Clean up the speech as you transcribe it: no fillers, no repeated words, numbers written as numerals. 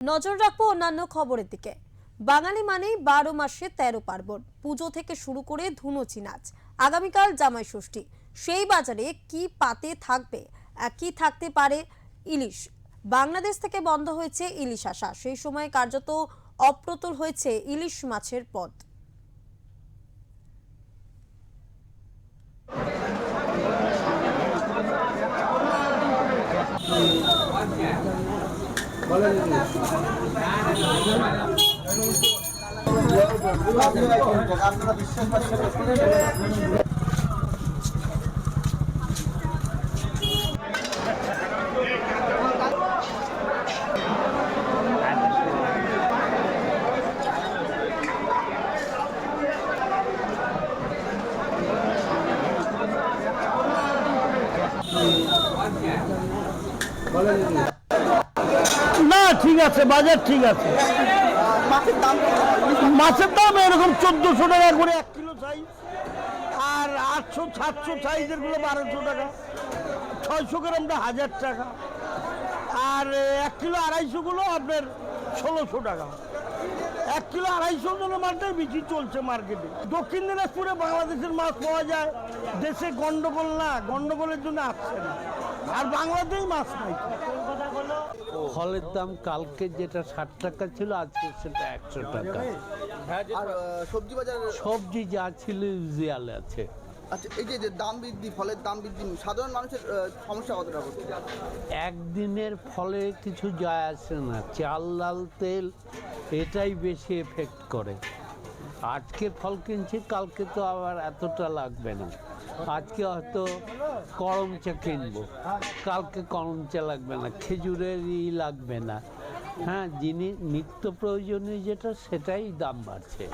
নজর রাখবো অন্যান্য খবরের দিকে। বাঙালি মানেই 12 মাসে 13 পার্বণ, পুজো থেকে শুরু করে ধুনুচি নাচ। আগামীকাল জামাই ষষ্ঠী, সেই বাজারে কি পাতে থাকবে, কি থাকতে পারে? ইলিশ। বাংলাদেশ থেকে বন্ধ হয়েছে ইলিশ আসা, সেই সময় কার্যত অপ্রতুল হয়েছে ইলিশ মাছের পদ। না ঠিক আছে, বাজার ঠিক আছে। মাছের দাম এরকম 1400 টাকা করে 1 কিলো সাইজ, আর 800 700 সাইজের গুলো 1200 টাকা, 600 গ্রামটা 1000 টাকা, আর 1 কিলো 250 গুলো আপনার 1600 টাকা। 1 কিলো 250 জনের মাছটাই বেশি চলছে মার্কেটে। দক্ষিণ দিনাজপুরে বাংলাদেশের মাছ পাওয়া যায়, দেশে গন্ডগোল না, গন্ডগোলের জন্য আসছে না, আর বাংলাতেই মাছ নাই। ফলের দাম কালকে যেটা 60 টাকা ছিল, আজকে সেটা 100 টাকা। আর সবজি বাজার সবজি যা ছিল ইউজুয়াল আছে। আচ্ছা, এই যে দাম বৃদ্ধি, ফলের দাম বৃদ্ধি, সাধারণ মানুষের সমস্যা কতটা হচ্ছে? একদিনের ফলে কিছু যায় আসে না, চাল ডাল তেল এটাই বেশি এফেক্ট করে। আজকে ফল কিনছি, কালকে তো আবার এতটা লাগবে না। আজকে হয়তো করমচা কিনবো, কালকে করমচা লাগবে না, খেজুরের লাগবে না। হ্যাঁ, যিনি নিত্য প্রয়োজনীয় যেটা সেটাই দাম বাড়ছে।